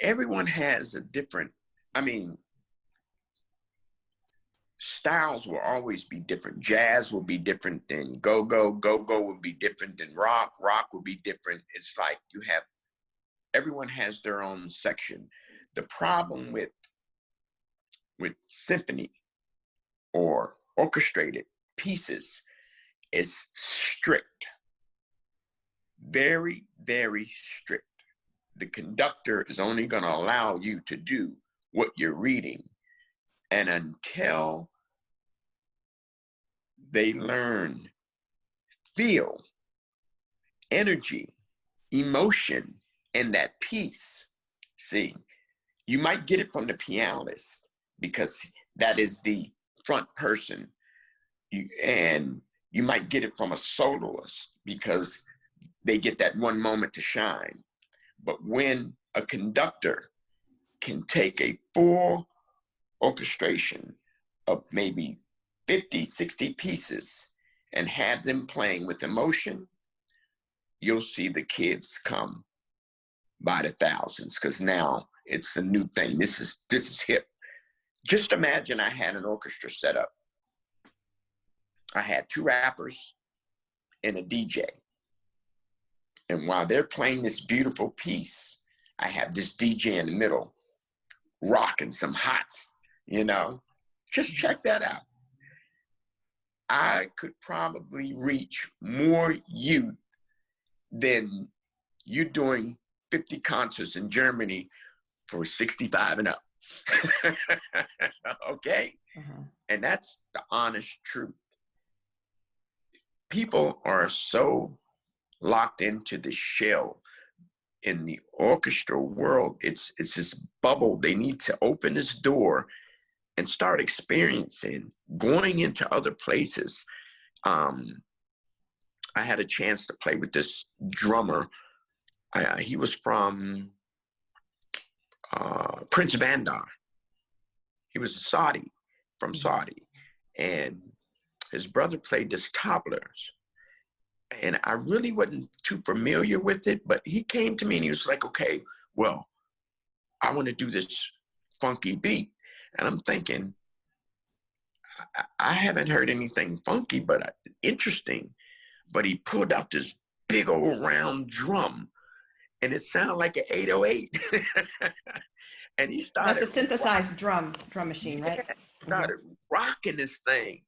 everyone has a different, I mean, styles will always be different. Jazz will be different than go-go. Go-go will be different than rock. Rock will be different. It's like you have, everyone has their own section. The problem with symphony or orchestrated pieces is strict. Very, very strict. The conductor is only going to allow you to do what you're reading. And until they learn, feel, energy, emotion in that piece, see, you might get it from the pianist because that is the front person. And you might get it from a soloist because they get that one moment to shine. But when a conductor can take a full orchestration of maybe 50, 60 pieces and have them playing with emotion, you'll see the kids come by the thousands, because now it's a new thing. This is hip. Just imagine I had an orchestra set up. I had 2 rappers and a DJ. And while they're playing this beautiful piece, I have this DJ in the middle rocking some hots, you know? Just check that out. I could probably reach more youth than you doing 50 concerts in Germany for 65 and up. Okay? And that's the honest truth. People are so locked into the shell in the orchestra world. It's this bubble. They need to open this door and start experiencing, going into other places. I had a chance to play with this drummer. He was from Prince Bandar. He was a Saudi, from Saudi. And his brother played this tablas. And I really wasn't too familiar with it, but he came to me and he was like, okay, well, I want to do this funky beat. And I'm thinking, I haven't heard anything funky, but interesting. But he pulled out this big old round drum and it sounded like an 808. And he started— That's a synthesized drum machine, right? Yeah, started rocking this thing.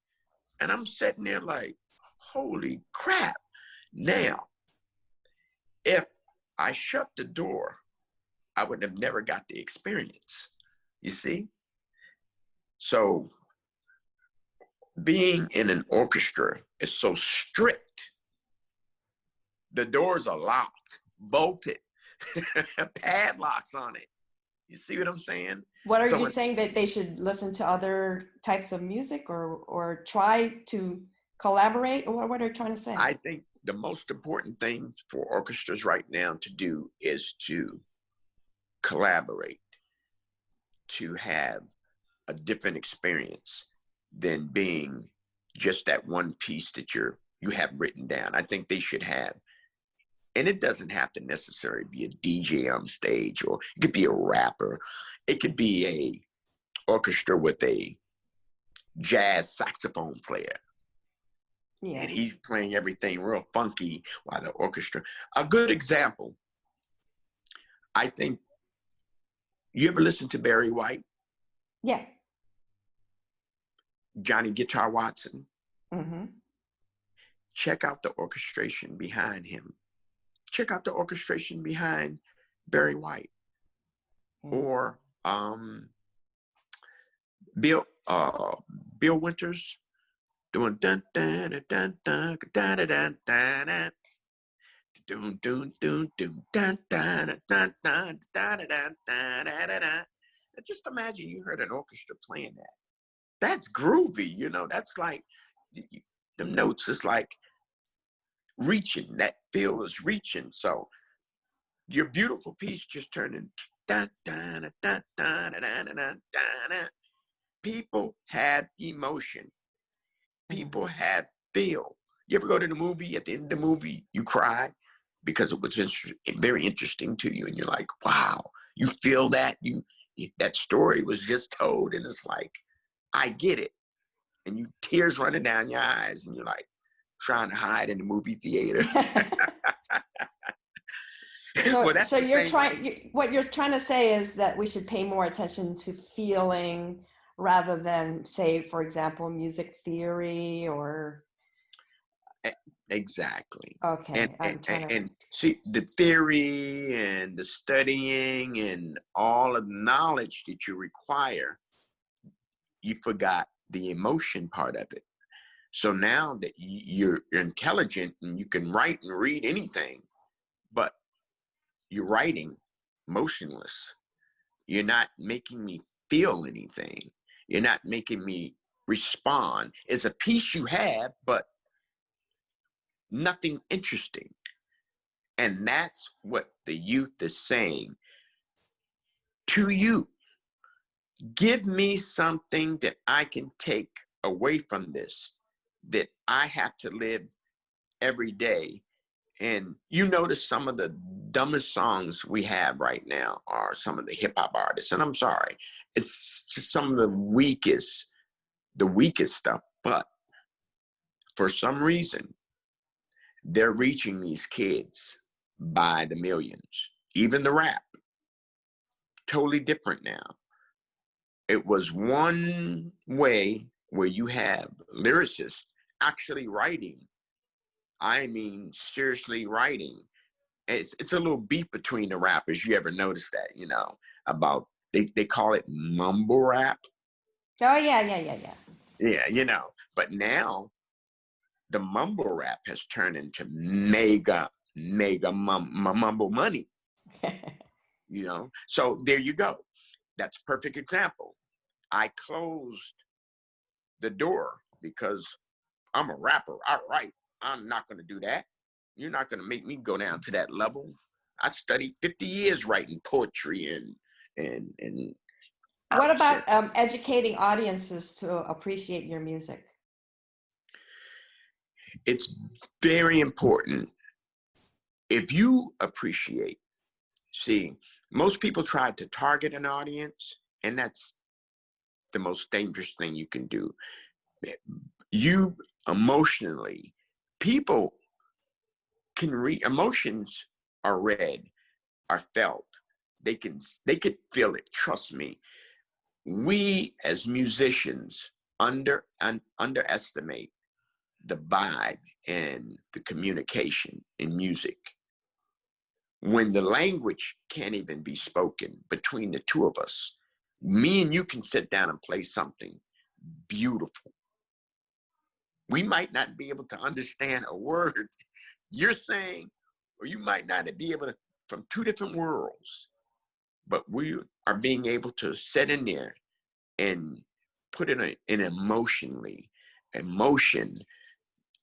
And I'm sitting there like, holy crap. Now, if I shut the door, I would have never got the experience, you see? So being in an orchestra is so strict. The doors are locked, bolted, padlocks on it. You see what I'm saying? What are you saying, that they should listen to other types of music or try to collaborate? Or what are you trying to say? I think the most important thing for orchestras right now to do is to collaborate, to have a different experience than being just that one piece that you have written down. I think they should have, and it doesn't have to necessarily be a DJ on stage, or it could be a rapper. It could be a orchestra with a jazz saxophone player. Yeah. And he's playing everything real funky while the orchestra. A good example, I think, you ever listen to Barry White? Yeah. Johnny Guitar Watson? Mm-hmm. Check out the orchestration behind him. Check out the orchestration behind Barry White. Or Bill Winters doing dun dun dun dun dun dun dun dun dun dun dun dun dun dun dun dun dun. Just imagine you heard an orchestra playing that. That's groovy, you know. That's like the notes. It's like reaching. That feel is reaching. So your beautiful piece just turned in dun dun dun dun dun dun dun dun. People have emotion. People have feel. You ever go to the movie, at the end of the movie, you cry because it was very interesting to you, and you're like, wow, you feel that that story was just told, and it's like, I get it. And you tears running down your eyes, and you're like trying to hide in the movie theater. So, Well, that's so the you're same trying, way. what you're trying to say is that we should pay more attention to feeling rather than, say, for example, music theory or. Exactly. And, Okay, and I'm trying to. and see, the theory and the studying and all of the knowledge that you require, you forgot the emotion part of it. So now that you're intelligent and you can write and read anything, but you're writing motionless. You're not making me feel anything. You're not making me respond. It's a piece you have, but nothing interesting. And that's what the youth is saying to you. Give me something that I can take away from this, that I have to live every day. And you notice some of the dumbest songs we have right now are some of the hip hop artists. And I'm sorry, it's just some of the weakest stuff. But for some reason, they're reaching these kids by the millions. Even the rap, totally different now. It was one way where you have lyricists actually writing. I mean, seriously writing. It's a little beef between the rappers. You ever notice that, about they call it mumble rap? Oh, yeah, yeah, yeah, Yeah. But now the mumble rap has turned into mega mumble money, yeah. So there you go. That's a perfect example. I closed the door because I'm a rapper. I write. I'm not going to do that. You're not going to make me go down to that level. I studied 50 years writing poetry and What arts. about educating audiences to appreciate your music? It's very important. If you appreciate, see, most people try to target an audience, and that's the most dangerous thing you can do. You emotionally, people can read, emotions are read, are felt. They could feel it. Trust me. We as musicians underestimate the vibe and the communication in music. When the language can't even be spoken between the two of us, me and you can sit down and play something beautiful. We might not be able to understand a word you're saying, or you might not be able to, from two different worlds, but we are being able to sit in there and put in emotion,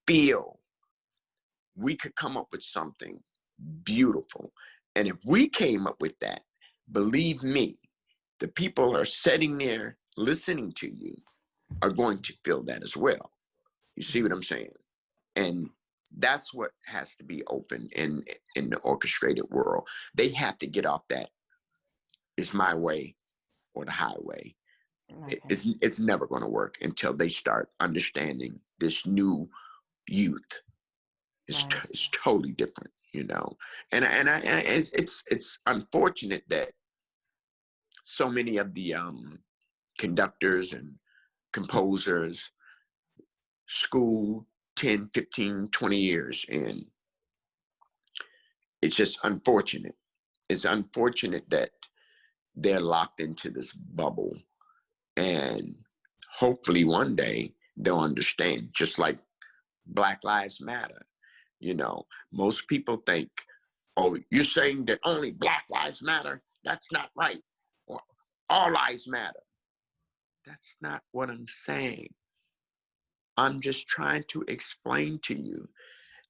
feel. We could come up with something beautiful. And if we came up with that, believe me, the people are sitting there listening to you are going to feel that as well. You see what I'm saying? And that's what has to be open in the orchestrated world. They have to get off that it's my way or the highway. Okay. It's never going to work until they start understanding this new youth. Right. It's totally different, and it's unfortunate that so many of the conductors and composers school 10, 15, 20 years, and it's just unfortunate. It's unfortunate that they're locked into this bubble, and hopefully one day they'll understand, just like Black Lives Matter. Most people think, oh, you're saying that only Black lives matter? That's not right. Or all lives matter. That's not what I'm saying. I'm just trying to explain to you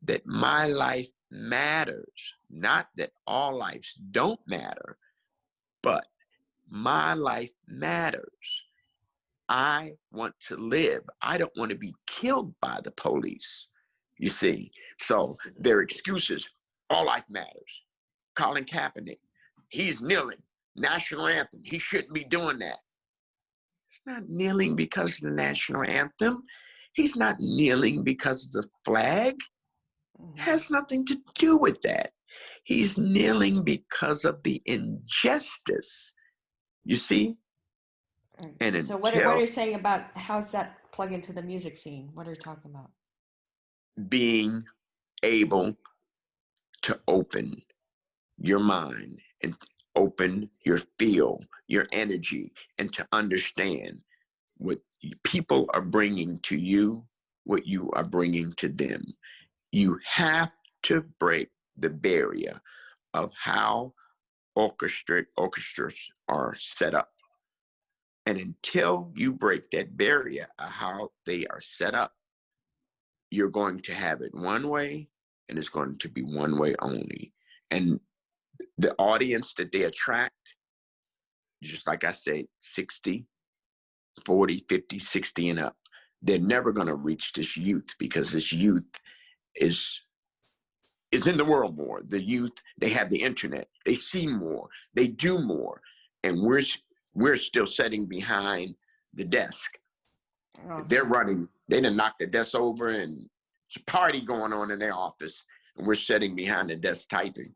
that my life matters. Not that all lives don't matter, but my life matters. I want to live. I don't want to be killed by the police, you see. So their excuses, all life matters. Colin Kaepernick, he's kneeling. national anthem. He shouldn't be doing that. He's not kneeling because of the national anthem. He's not kneeling because of the flag. It has nothing to do with that. He's kneeling because of the injustice. You see? And So what are you saying about how's that plug into the music scene? What are you talking about? Being able to open your mind and open your feel, your energy, and to understand what people are bringing to you, what you are bringing to them. You have to break the barrier of how orchestras are set up. And until you break that barrier of how they are set up, you're going to have it one way, and it's going to be one way only. And the audience that they attract, just like I said, 60, 40, 50, 60 and up, they're never going to reach this youth, because this youth is in the world more. The youth, they have the internet, they see more, they do more, and we're still sitting behind the desk. Oh. They're running, they done knocked the desk over, and it's a party going on in their office, and we're sitting behind the desk typing.